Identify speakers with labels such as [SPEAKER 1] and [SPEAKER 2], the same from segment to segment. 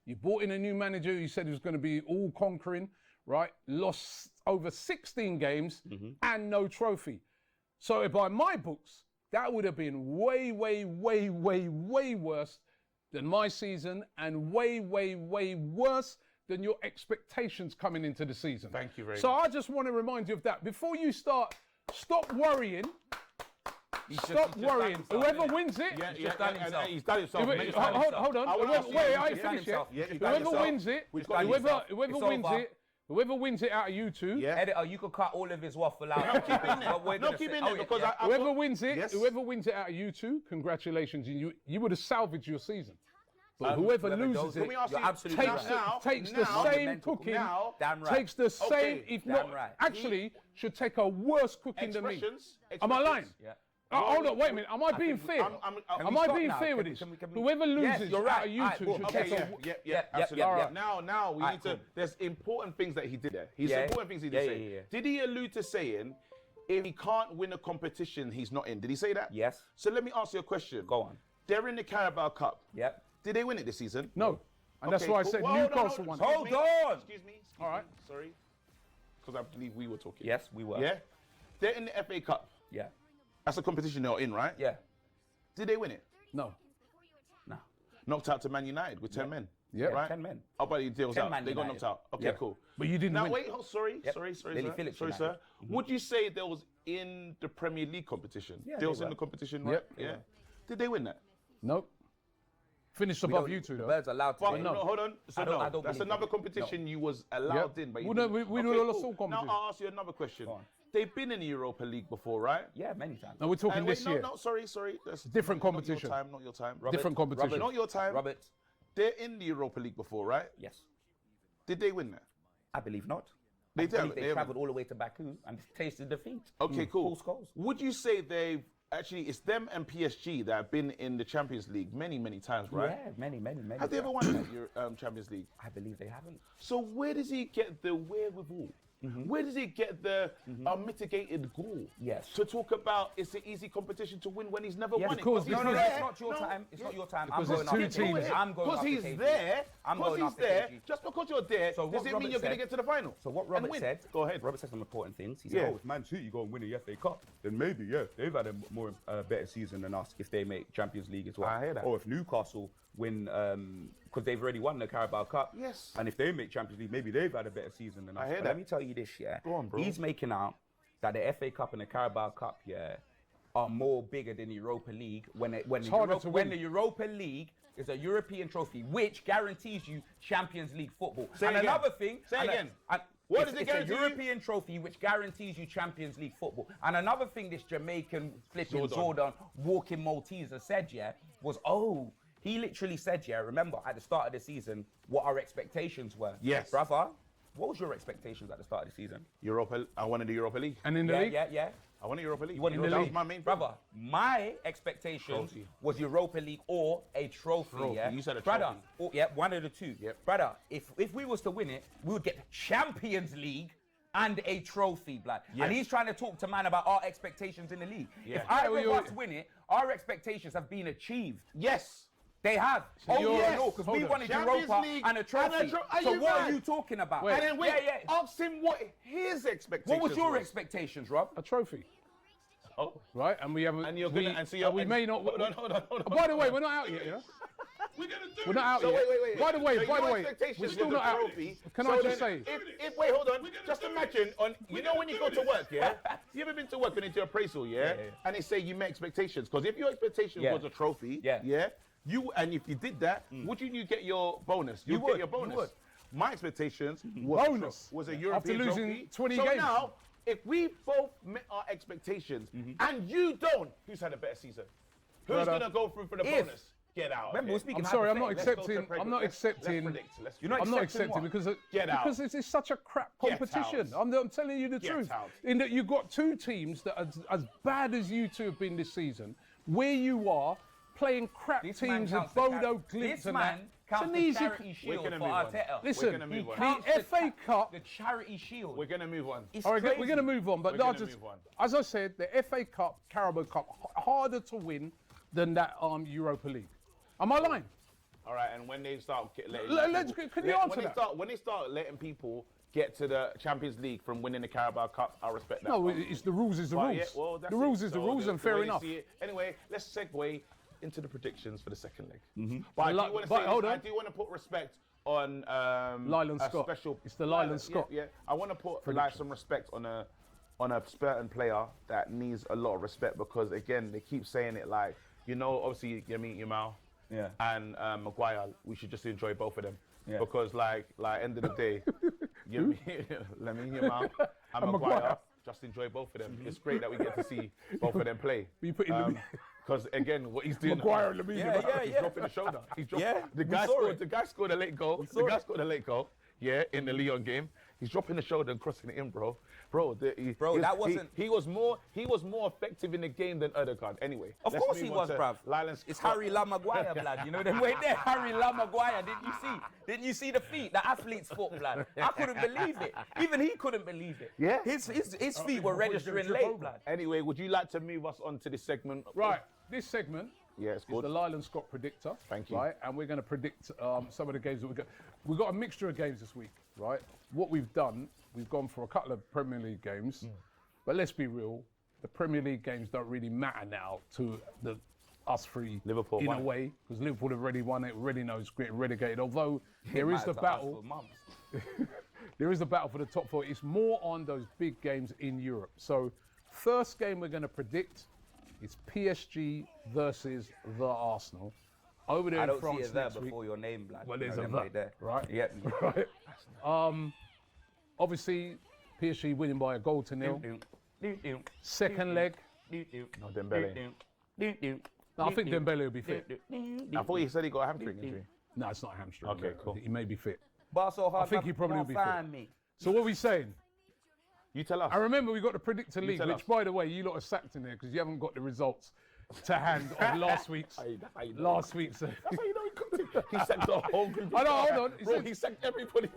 [SPEAKER 1] You brought in a new manager. You said he was going to be all conquering, right? Lost over 16 games and no trophy. So by my books, that would have been way, way, way, way, way worse than my season and way, way, way worse than your expectations coming into the season.
[SPEAKER 2] Thank you very much.
[SPEAKER 1] So I just want to remind you of that. Before you start, stop worrying. Stop worrying. Whoever wins it,
[SPEAKER 2] He's done himself. He's done himself.
[SPEAKER 1] Hold on. Wait, I ain't finished yet. Whoever wins it, whoever wins it out of you two.
[SPEAKER 3] Yeah. Editor, you could cut all of his waffle out.
[SPEAKER 2] No, keep in there because
[SPEAKER 1] whoever wins it out of you two, congratulations. You would have salvaged your season. But whoever loses it takes the same cooking, takes the same, if not, actually should take a worse cooking than me. Am I lying?
[SPEAKER 3] Yeah.
[SPEAKER 1] Hold on, wait a minute. Am I being fair? Am I being fair with this? Whoever loses out of you two should take a...
[SPEAKER 2] Absolutely. Now we need to. There's important things that he did there. Important things he did say. Did he allude to saying if he can't win a competition, he's not in? Did he say that?
[SPEAKER 3] Yes.
[SPEAKER 2] So let me ask you a question.
[SPEAKER 3] Go on.
[SPEAKER 2] They're in the Carabao Cup.
[SPEAKER 3] Yep.
[SPEAKER 2] Did they win it this season?
[SPEAKER 1] No. And that's why I said Newcastle won.
[SPEAKER 3] Hold on.
[SPEAKER 2] Excuse me.
[SPEAKER 1] All right.
[SPEAKER 2] Sorry. Because I believe we were talking.
[SPEAKER 3] Yes, we were.
[SPEAKER 2] Yeah. They're in the FA Cup.
[SPEAKER 3] Yeah.
[SPEAKER 2] That's a competition they're in, right?
[SPEAKER 3] Yeah.
[SPEAKER 2] Did they win it?
[SPEAKER 1] No.
[SPEAKER 3] No.
[SPEAKER 2] Knocked out to Man United with 10 men.
[SPEAKER 1] Yeah.
[SPEAKER 2] Right?
[SPEAKER 3] 10 men.
[SPEAKER 2] Oh, but he deals
[SPEAKER 3] 10
[SPEAKER 2] out.
[SPEAKER 3] Man
[SPEAKER 2] They got
[SPEAKER 3] United.
[SPEAKER 2] knocked out. Okay,
[SPEAKER 3] Yeah.
[SPEAKER 2] cool.
[SPEAKER 1] But you didn't
[SPEAKER 2] Now
[SPEAKER 1] win.
[SPEAKER 2] wait, sorry,
[SPEAKER 3] Yep.
[SPEAKER 2] sorry,
[SPEAKER 3] Lily Phillips
[SPEAKER 2] sir.
[SPEAKER 3] United.
[SPEAKER 2] Would you say there was in the Premier League competition?
[SPEAKER 3] Yeah,
[SPEAKER 2] they was
[SPEAKER 3] they
[SPEAKER 2] in
[SPEAKER 3] were.
[SPEAKER 2] the competition, right?
[SPEAKER 1] Yep.
[SPEAKER 2] Yeah. Did they win that?
[SPEAKER 1] Nope. Finished above you two,
[SPEAKER 3] The
[SPEAKER 1] though.
[SPEAKER 3] Birds allowed to
[SPEAKER 2] But
[SPEAKER 3] win.
[SPEAKER 2] no, hold on. So
[SPEAKER 3] I don't
[SPEAKER 2] that's
[SPEAKER 3] believe
[SPEAKER 2] another
[SPEAKER 3] that.
[SPEAKER 2] competition you was allowed in, but you
[SPEAKER 1] We
[SPEAKER 2] didn't.
[SPEAKER 1] don't lost all competition.
[SPEAKER 2] Now I'll ask you another question.
[SPEAKER 3] Go on.
[SPEAKER 2] They've been in the Europa League before, right?
[SPEAKER 3] Yeah, many times.
[SPEAKER 1] No, we're talking
[SPEAKER 2] And
[SPEAKER 1] this
[SPEAKER 2] wait,
[SPEAKER 1] year.
[SPEAKER 2] No, sorry. That's
[SPEAKER 1] Different competition.
[SPEAKER 2] Not your time.
[SPEAKER 1] Different competition.
[SPEAKER 2] Not your time.
[SPEAKER 3] Robert.
[SPEAKER 2] They're in the Europa League before, right?
[SPEAKER 3] Yes.
[SPEAKER 2] Did they win that?
[SPEAKER 3] I believe not.
[SPEAKER 2] They
[SPEAKER 3] I believe
[SPEAKER 2] haven't.
[SPEAKER 3] they travelled all the way to Baku and tasted defeat.
[SPEAKER 2] Okay, cool.
[SPEAKER 3] Full scores.
[SPEAKER 2] Would you say they've actually, it's them and PSG that have been in the Champions League many times, right?
[SPEAKER 3] Yeah, many.
[SPEAKER 2] Have they ever won that Champions League?
[SPEAKER 3] I believe they haven't.
[SPEAKER 2] So where does he get the wherewithal? Where does he get the mitigated goal?
[SPEAKER 3] Yes.
[SPEAKER 2] To talk about it's an easy competition to win when he's never
[SPEAKER 3] Yes,
[SPEAKER 2] won it.
[SPEAKER 1] because
[SPEAKER 3] No,
[SPEAKER 1] Because-
[SPEAKER 3] it's not your time. It's not your time.
[SPEAKER 1] Because
[SPEAKER 3] I'm
[SPEAKER 1] it's
[SPEAKER 3] going
[SPEAKER 1] two
[SPEAKER 3] after KG.
[SPEAKER 1] teams.
[SPEAKER 3] I'm going
[SPEAKER 2] Because
[SPEAKER 3] after
[SPEAKER 2] he's
[SPEAKER 3] KG.
[SPEAKER 2] there.
[SPEAKER 3] I'm
[SPEAKER 2] Because
[SPEAKER 3] going
[SPEAKER 2] he's
[SPEAKER 3] after
[SPEAKER 2] there.
[SPEAKER 3] KG.
[SPEAKER 2] Just because you're there,
[SPEAKER 3] So what
[SPEAKER 2] does it mean
[SPEAKER 3] Robert
[SPEAKER 2] you're going to
[SPEAKER 3] said-
[SPEAKER 2] get to the final?
[SPEAKER 3] So what
[SPEAKER 2] and
[SPEAKER 3] Robert
[SPEAKER 2] win?
[SPEAKER 3] said,
[SPEAKER 2] Go ahead.
[SPEAKER 3] Robert said some important things. He
[SPEAKER 2] Yeah.
[SPEAKER 3] said,
[SPEAKER 4] If Man City go and win the FA Cup, then maybe, they've had a more better season than us if they make Champions League as well.
[SPEAKER 2] I hear that.
[SPEAKER 4] Or if Newcastle win, because they've already won the Carabao Cup.
[SPEAKER 2] Yes.
[SPEAKER 4] And if they make Champions League, maybe they've had a better season than us.
[SPEAKER 2] I hear
[SPEAKER 3] But
[SPEAKER 2] that.
[SPEAKER 3] let me tell you this, yeah.
[SPEAKER 2] Go on, bro.
[SPEAKER 3] He's making out that the FA Cup and the Carabao Cup, yeah, are more bigger than the Europa League when
[SPEAKER 1] harder to win.
[SPEAKER 3] the Europa League is a European trophy, which guarantees you Champions League football.
[SPEAKER 2] Say
[SPEAKER 3] and
[SPEAKER 2] it again.
[SPEAKER 3] another thing,
[SPEAKER 2] Say it again.
[SPEAKER 3] What
[SPEAKER 2] What
[SPEAKER 3] does
[SPEAKER 2] does it
[SPEAKER 3] it's
[SPEAKER 2] guarantee
[SPEAKER 3] a
[SPEAKER 2] you?
[SPEAKER 3] European trophy which guarantees you Champions League football. And another thing this Jamaican flipping
[SPEAKER 2] Zordon.
[SPEAKER 3] Jordan walking Malteser said, yeah, was, he literally said, yeah, remember at the start of the season what our expectations were.
[SPEAKER 2] Yes.
[SPEAKER 3] Brother, what was your expectations at the start of the season?
[SPEAKER 2] I wanted the Europa League.
[SPEAKER 1] And in the league?
[SPEAKER 3] Yeah.
[SPEAKER 2] I wanted Europa League.
[SPEAKER 3] You wanted
[SPEAKER 1] the
[SPEAKER 2] that
[SPEAKER 1] league.
[SPEAKER 2] was my main thing.
[SPEAKER 3] Brother, my expectations
[SPEAKER 2] Trophy.
[SPEAKER 3] was Europa League or a trophy. Yeah?
[SPEAKER 2] You said a
[SPEAKER 3] Brother,
[SPEAKER 2] trophy.
[SPEAKER 3] one of the two.
[SPEAKER 2] Yep.
[SPEAKER 3] Brother, if we was to win it, we would get Champions League and a trophy, blood.
[SPEAKER 2] Yes.
[SPEAKER 3] And he's trying to talk to man about our expectations in the league.
[SPEAKER 2] Yeah.
[SPEAKER 3] If either of us win it, our expectations have been achieved.
[SPEAKER 2] Yes.
[SPEAKER 3] They have.
[SPEAKER 1] you're-
[SPEAKER 3] no, because we
[SPEAKER 1] hold on.
[SPEAKER 3] wanted
[SPEAKER 2] Champions
[SPEAKER 3] Europa
[SPEAKER 2] League
[SPEAKER 3] and a trophy.
[SPEAKER 2] and a Are
[SPEAKER 3] so
[SPEAKER 2] you
[SPEAKER 3] what
[SPEAKER 2] mad?
[SPEAKER 3] are you talking about?
[SPEAKER 1] Wait.
[SPEAKER 2] And then wait,
[SPEAKER 3] Yeah.
[SPEAKER 2] ask him what his expectations
[SPEAKER 3] What was your
[SPEAKER 2] was.
[SPEAKER 3] expectations, Rob?
[SPEAKER 1] A trophy,
[SPEAKER 2] Oh.
[SPEAKER 1] right? And we haven't.
[SPEAKER 2] And you're
[SPEAKER 1] we,
[SPEAKER 2] gonna and so you're,
[SPEAKER 1] we may not.
[SPEAKER 2] Hold on.
[SPEAKER 1] By the way, we're not out yet. You know?
[SPEAKER 2] We're gonna do
[SPEAKER 1] We're not out
[SPEAKER 2] So
[SPEAKER 1] yet.
[SPEAKER 2] wait.
[SPEAKER 1] By the way,
[SPEAKER 2] So your expectations
[SPEAKER 1] we're still
[SPEAKER 2] was
[SPEAKER 1] not
[SPEAKER 2] the
[SPEAKER 1] out.
[SPEAKER 2] trophy.
[SPEAKER 1] Can
[SPEAKER 2] So
[SPEAKER 1] I just
[SPEAKER 2] then
[SPEAKER 1] say?
[SPEAKER 2] If wait, hold on. Just imagine you know when you go to work, yeah? You ever been to work, been into appraisal, yeah?
[SPEAKER 3] Yeah.
[SPEAKER 2] And they say you met expectations. Because if your expectation
[SPEAKER 3] Yeah.
[SPEAKER 2] was a trophy,
[SPEAKER 3] Yeah.
[SPEAKER 2] and if you did that, wouldn't you get your bonus? You'd
[SPEAKER 3] You
[SPEAKER 2] get
[SPEAKER 3] would,
[SPEAKER 2] your bonus.
[SPEAKER 3] you would.
[SPEAKER 2] My expectations
[SPEAKER 1] Bonus.
[SPEAKER 2] was a European
[SPEAKER 1] After losing
[SPEAKER 2] trophy.
[SPEAKER 1] 20
[SPEAKER 2] so
[SPEAKER 1] games.
[SPEAKER 2] now, if we both met our expectations and you don't, who's had a better season? Who's
[SPEAKER 1] Brother.
[SPEAKER 2] gonna go through for the
[SPEAKER 3] If-
[SPEAKER 2] bonus? Get out.
[SPEAKER 3] Remember, we're speaking
[SPEAKER 1] I'm sorry, I'm not
[SPEAKER 3] hypothetically.
[SPEAKER 2] Let's go to
[SPEAKER 1] accepting. I'm not
[SPEAKER 2] let's
[SPEAKER 1] accepting.
[SPEAKER 2] predict. Let's
[SPEAKER 3] You're not
[SPEAKER 1] I'm not
[SPEAKER 3] accepting
[SPEAKER 1] accepting
[SPEAKER 3] what?
[SPEAKER 1] because
[SPEAKER 2] Get out.
[SPEAKER 1] because it's such a crap
[SPEAKER 2] Get
[SPEAKER 1] competition.
[SPEAKER 2] out.
[SPEAKER 1] I'm telling you the
[SPEAKER 2] Get
[SPEAKER 1] truth.
[SPEAKER 2] out.
[SPEAKER 1] In that you've got two teams that are as bad as you two have been this season, where you are playing crap
[SPEAKER 3] This man
[SPEAKER 1] teams of
[SPEAKER 3] counts the
[SPEAKER 1] Bodo
[SPEAKER 3] char-
[SPEAKER 1] Glimt
[SPEAKER 3] This
[SPEAKER 1] and
[SPEAKER 3] man
[SPEAKER 1] that.
[SPEAKER 3] counts
[SPEAKER 1] It's an
[SPEAKER 3] the
[SPEAKER 1] easy.
[SPEAKER 3] charity shield
[SPEAKER 2] gonna
[SPEAKER 3] for
[SPEAKER 2] move on.
[SPEAKER 3] Arteta.
[SPEAKER 1] Listen,
[SPEAKER 2] We're gonna move on.
[SPEAKER 3] Counts
[SPEAKER 1] the FA Cup.
[SPEAKER 3] the charity shield.
[SPEAKER 2] We're gonna move on.
[SPEAKER 3] It's
[SPEAKER 1] All right,
[SPEAKER 3] crazy.
[SPEAKER 1] we're going to move on. But
[SPEAKER 2] We're gonna
[SPEAKER 1] I'll just,
[SPEAKER 2] move on.
[SPEAKER 1] as I said, the FA Cup, Carabao Cup, harder to win than that Europa League. Am I lying?
[SPEAKER 2] All right, and when they start letting
[SPEAKER 1] Can you answer that?
[SPEAKER 2] When they start letting people get to the Champions League from winning the Carabao Cup, I respect that.
[SPEAKER 1] No, it's the rules is the
[SPEAKER 2] But
[SPEAKER 1] rules.
[SPEAKER 2] yeah, well, that's
[SPEAKER 1] the rules
[SPEAKER 2] it.
[SPEAKER 1] is the
[SPEAKER 2] So
[SPEAKER 1] rules, and fair
[SPEAKER 2] way they
[SPEAKER 1] enough.
[SPEAKER 2] see it. Anyway, let's segue into the predictions for the second leg.
[SPEAKER 1] Mm-hmm.
[SPEAKER 2] But I do want to say,
[SPEAKER 1] hold
[SPEAKER 2] I
[SPEAKER 1] on.
[SPEAKER 2] do want to put respect on
[SPEAKER 1] Lyland
[SPEAKER 2] a
[SPEAKER 1] Scott.
[SPEAKER 2] special.
[SPEAKER 1] It's the Lyland Scott.
[SPEAKER 2] Yeah, I want to put like some respect on a certain player that needs a lot of respect because again they keep saying it like obviously Yemi Yamal and Maguire, we should just enjoy both of them because like end of the day Yemi Yamal and Maguire, just enjoy both of them. It's great that we get to see both of them play.
[SPEAKER 1] You put in
[SPEAKER 2] because again, what he's doing,
[SPEAKER 1] Maguire and Lamine,
[SPEAKER 2] he's dropping the shoulder. He's dropping. The guy scored a late goal. The guy scored a late goal. Yeah, in the Lyon game, he's dropping the shoulder and crossing it in, bro. He was more effective in the game than Odegaard. Anyway,
[SPEAKER 3] of course he was, bruv. It's Harry Maguire, blood. You know them way there, Harry Maguire. Didn't you see the feet, the athlete's foot, blood? I couldn't believe it. Even he couldn't believe it.
[SPEAKER 2] Yeah.
[SPEAKER 3] His feet were registering late, blood.
[SPEAKER 2] Anyway, would you like to move us on to this segment?
[SPEAKER 1] Right, this segment
[SPEAKER 2] it's
[SPEAKER 1] is
[SPEAKER 2] good.
[SPEAKER 1] the Lyland Scott predictor.
[SPEAKER 2] Thank you.
[SPEAKER 1] Right, and we're going to predict some of the games that we got. We've got a mixture of games this week, right? What we've done, we've gone for a couple of Premier League games, but let's be real, the Premier League games don't really matter now to us three
[SPEAKER 2] Liverpool
[SPEAKER 1] in
[SPEAKER 2] won.
[SPEAKER 1] a way, because Liverpool have already won it, already knows getting relegated. Although there is the battle, there is a battle for the top four. It's more on those big games in Europe. So, first game we're going to predict is PSG versus the Arsenal. Over there
[SPEAKER 3] I
[SPEAKER 1] in
[SPEAKER 3] don't
[SPEAKER 1] France
[SPEAKER 3] see it there
[SPEAKER 1] next week.
[SPEAKER 3] before your name, blood.
[SPEAKER 1] Well, there's
[SPEAKER 3] You
[SPEAKER 1] a
[SPEAKER 3] know them way
[SPEAKER 1] that,
[SPEAKER 3] there.
[SPEAKER 1] right?
[SPEAKER 3] Yep.
[SPEAKER 1] Right. Obviously, PSG winning by a goal to nil. Second leg.
[SPEAKER 2] No, Dembele.
[SPEAKER 1] No, I think Dembele will be fit.
[SPEAKER 2] I thought he said he got a hamstring injury.
[SPEAKER 1] No, it's not a hamstring.
[SPEAKER 2] Okay, cool.
[SPEAKER 1] He may be fit.
[SPEAKER 3] I
[SPEAKER 1] think he probably will be fit. So what are we saying?
[SPEAKER 2] You tell us.
[SPEAKER 1] I remember we got the predictor league,
[SPEAKER 2] tell
[SPEAKER 1] which,
[SPEAKER 2] us.
[SPEAKER 1] by the way, you lot are sacked in there because you haven't got the results to hand of last week's. Last week's.
[SPEAKER 2] That's how you know he cooked it. He sacked the whole group.
[SPEAKER 1] I know, hold on.
[SPEAKER 2] Bro, he sacked everybody.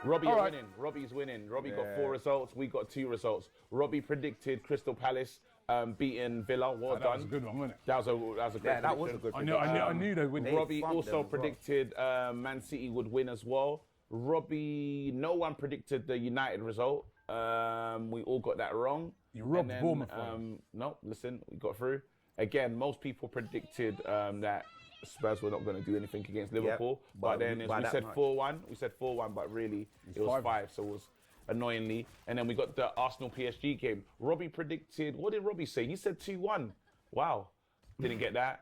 [SPEAKER 2] Robbie's winning. Robbie got 4 results. We got 2 results. Robbie predicted Crystal Palace beating Villa. Well done.
[SPEAKER 1] That was a good one, wasn't it?
[SPEAKER 2] That was a great prediction.
[SPEAKER 3] that was a good prediction.
[SPEAKER 1] I knew they would.
[SPEAKER 2] Robbie also predicted Man City would win as well. Robbie, no one predicted the United result. We all got that wrong.
[SPEAKER 1] You robbed Bournemouth.
[SPEAKER 2] No, listen, we got through. Again, most people predicted that Spurs were not going to do anything against Liverpool. But then we said 4-1. We said 4-1, but really it was 5. So it was annoyingly. And then we got the Arsenal PSG game. Robbie predicted, what did Robbie say? He said 2-1. Wow. Didn't get that.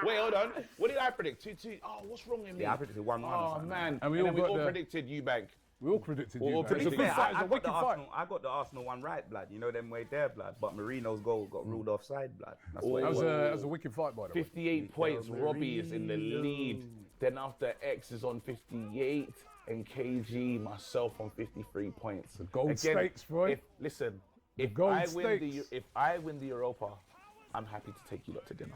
[SPEAKER 2] Wait, hold on. What did I predict? 2-2. Oh, what's wrong with me?
[SPEAKER 3] I predicted 1-1.
[SPEAKER 2] Oh, man.
[SPEAKER 1] And we
[SPEAKER 2] then
[SPEAKER 1] all
[SPEAKER 2] predicted Eubank.
[SPEAKER 1] We all predicted
[SPEAKER 2] We
[SPEAKER 1] you.
[SPEAKER 2] all
[SPEAKER 1] man. It's a
[SPEAKER 2] predicted
[SPEAKER 1] good
[SPEAKER 2] you.
[SPEAKER 1] fight. It's a wicked fight.
[SPEAKER 3] I got the Arsenal one right, blood. You know them way there, blood. But Marino's goal got ruled offside, blood. That's what it
[SPEAKER 1] That
[SPEAKER 3] was.
[SPEAKER 1] was a wicked fight, by the way.
[SPEAKER 2] 58 points. Robbie is in the lead. Then after X is on 58 and KG, myself on 53 points. The
[SPEAKER 1] gold stakes, boy.
[SPEAKER 2] If I win the Europa, I'm happy to take you lot to dinner.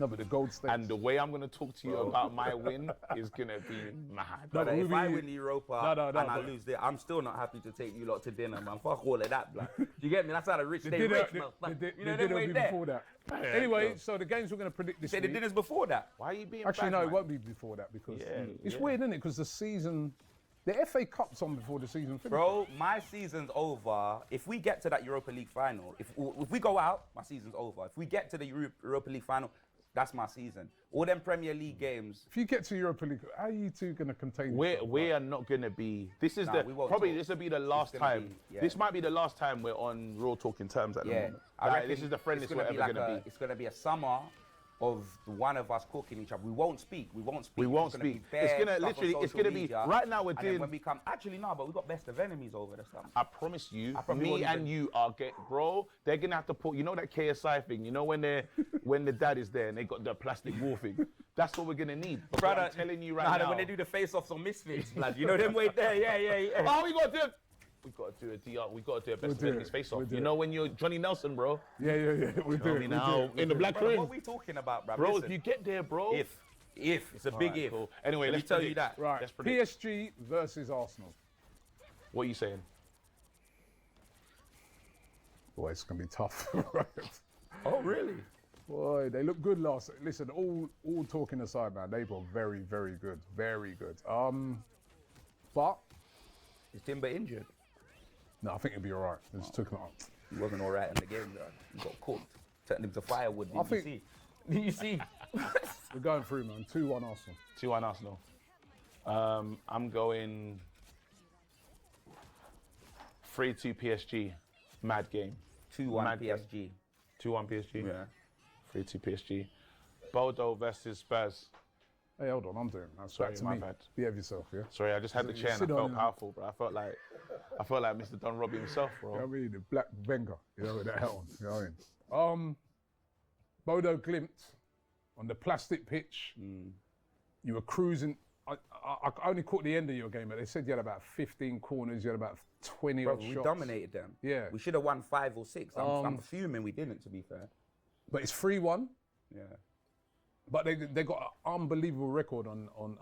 [SPEAKER 1] No, but the gold stakes.
[SPEAKER 2] And the way I'm going to talk to you about my win is going to be mad.
[SPEAKER 3] But
[SPEAKER 1] but
[SPEAKER 3] if
[SPEAKER 1] we-
[SPEAKER 3] I win the Europa
[SPEAKER 1] No,
[SPEAKER 3] and I
[SPEAKER 1] but-
[SPEAKER 3] lose there, I'm still not happy to take you lot to dinner, man. Fuck all of that, blood. Do you get me? That's how the rich
[SPEAKER 1] The
[SPEAKER 3] stay
[SPEAKER 1] dinner,
[SPEAKER 3] rich, man. You know them way
[SPEAKER 1] be
[SPEAKER 3] there.
[SPEAKER 1] before that. Anyway, so the games we're going to predict this
[SPEAKER 3] Say the
[SPEAKER 1] week.
[SPEAKER 3] dinner's before that.
[SPEAKER 2] Why are you being
[SPEAKER 1] Actually,
[SPEAKER 2] bad,
[SPEAKER 1] no, it
[SPEAKER 2] man?
[SPEAKER 1] won't be before that because it's
[SPEAKER 2] yeah.
[SPEAKER 1] weird, isn't it? Because the season, the FA Cup's on before the season finishes.
[SPEAKER 3] Bro, my season's over. If we get to that Europa League final, if we go out, my season's over. If we get to the Europa League final, that's my season. All them Premier League games.
[SPEAKER 1] If you get to Europa League, how are you two going to contain
[SPEAKER 2] We are not going to be. This is
[SPEAKER 3] we won't
[SPEAKER 2] probably
[SPEAKER 3] talk.
[SPEAKER 2] this will be the last
[SPEAKER 3] gonna
[SPEAKER 2] time.
[SPEAKER 3] be- yeah.
[SPEAKER 2] This might be the last time we're on Raw talking terms at the
[SPEAKER 3] Yeah,
[SPEAKER 2] moment.
[SPEAKER 3] I
[SPEAKER 2] Like,
[SPEAKER 3] reckon
[SPEAKER 2] this is the friendliest
[SPEAKER 3] it's
[SPEAKER 2] we're
[SPEAKER 3] gonna
[SPEAKER 2] ever
[SPEAKER 3] be
[SPEAKER 2] going to be.
[SPEAKER 3] It's going to be a summer of one of us cooking each other. We won't speak.
[SPEAKER 2] We won't
[SPEAKER 3] It's gonna
[SPEAKER 2] speak.
[SPEAKER 3] be
[SPEAKER 2] It's
[SPEAKER 3] bare
[SPEAKER 2] gonna
[SPEAKER 3] stuff on
[SPEAKER 2] literally. It's
[SPEAKER 3] social
[SPEAKER 2] gonna be
[SPEAKER 3] media.
[SPEAKER 2] right now. We're
[SPEAKER 3] And then
[SPEAKER 2] doing.
[SPEAKER 3] when we come, actually no, but we got best of enemies over the summer.
[SPEAKER 2] I promise you,
[SPEAKER 3] probably
[SPEAKER 2] me
[SPEAKER 3] won't
[SPEAKER 2] and
[SPEAKER 3] even-
[SPEAKER 2] you are bro. They're gonna have to put. You know that KSI thing. You know when the dad is there and they got the plastic wall thing. That's what we're gonna need. But I'm telling you right now.
[SPEAKER 3] when they do the face-offs on Misfits, blood, you know them way there. Yeah.
[SPEAKER 2] Oh, we got to do a DR. We got to do a best of
[SPEAKER 1] do
[SPEAKER 2] enemies
[SPEAKER 1] it.
[SPEAKER 2] face off.
[SPEAKER 1] We'll do
[SPEAKER 2] You
[SPEAKER 1] it.
[SPEAKER 2] know when you're Johnny Nelson, bro.
[SPEAKER 1] Yeah. We do it.
[SPEAKER 2] Now in the black
[SPEAKER 3] Bro,
[SPEAKER 2] room,
[SPEAKER 3] what are we talking about, bro?
[SPEAKER 2] bro.
[SPEAKER 3] Listen,
[SPEAKER 2] If you get there, bro.
[SPEAKER 3] if it's a big if.
[SPEAKER 2] Cool. Anyway,
[SPEAKER 3] Let me
[SPEAKER 2] let's
[SPEAKER 3] tell you
[SPEAKER 2] predict.
[SPEAKER 3] that.
[SPEAKER 1] Right.
[SPEAKER 2] Let's predict.
[SPEAKER 1] PSG versus Arsenal.
[SPEAKER 2] What are you saying?
[SPEAKER 1] Boy, it's going to be tough.
[SPEAKER 3] Oh, really?
[SPEAKER 1] Boy, they look good last. Listen, all talking aside, man, they were very, very good. Very good. But
[SPEAKER 3] Is Timber injured?
[SPEAKER 1] no, I think it'll be all right. Just took him out.
[SPEAKER 3] He wasn't all right in the game, though. He got cooked. Turned him to firewood.
[SPEAKER 1] I think-
[SPEAKER 3] Did you see?
[SPEAKER 1] We're going through, man. 2-1 Arsenal.
[SPEAKER 2] 2-1 Arsenal. I'm going 3-2 PSG. Mad game.
[SPEAKER 3] 2-1
[SPEAKER 2] Mad game.
[SPEAKER 3] PSG.
[SPEAKER 2] 2-1 PSG.
[SPEAKER 3] Yeah.
[SPEAKER 2] 3-2 PSG. Bodo versus Spurs.
[SPEAKER 1] Hey, hold on, I'm doing it. That's
[SPEAKER 2] Sorry,
[SPEAKER 1] back to
[SPEAKER 2] my
[SPEAKER 1] me.
[SPEAKER 2] bad.
[SPEAKER 1] Behave yourself, yeah?
[SPEAKER 2] Sorry, I just had the
[SPEAKER 1] You
[SPEAKER 2] chair and I
[SPEAKER 1] sit
[SPEAKER 2] felt
[SPEAKER 1] on it.
[SPEAKER 2] powerful, bro. I felt like Mr. Don Robbie himself, bro.
[SPEAKER 1] You know what I mean? The black Wenger, you know, with that hat on. You know what I mean? Bodo Glimt on the plastic pitch. You were cruising. I only caught the end of your game, but they said you had about 15 corners, you had about 20
[SPEAKER 3] Bro,
[SPEAKER 1] odd
[SPEAKER 3] we
[SPEAKER 1] shots.
[SPEAKER 3] dominated them.
[SPEAKER 1] Yeah.
[SPEAKER 3] We should have won 5 or 6. I'm fuming we didn't, to be fair.
[SPEAKER 1] But it's 3-1.
[SPEAKER 3] Yeah.
[SPEAKER 1] But they got an unbelievable record on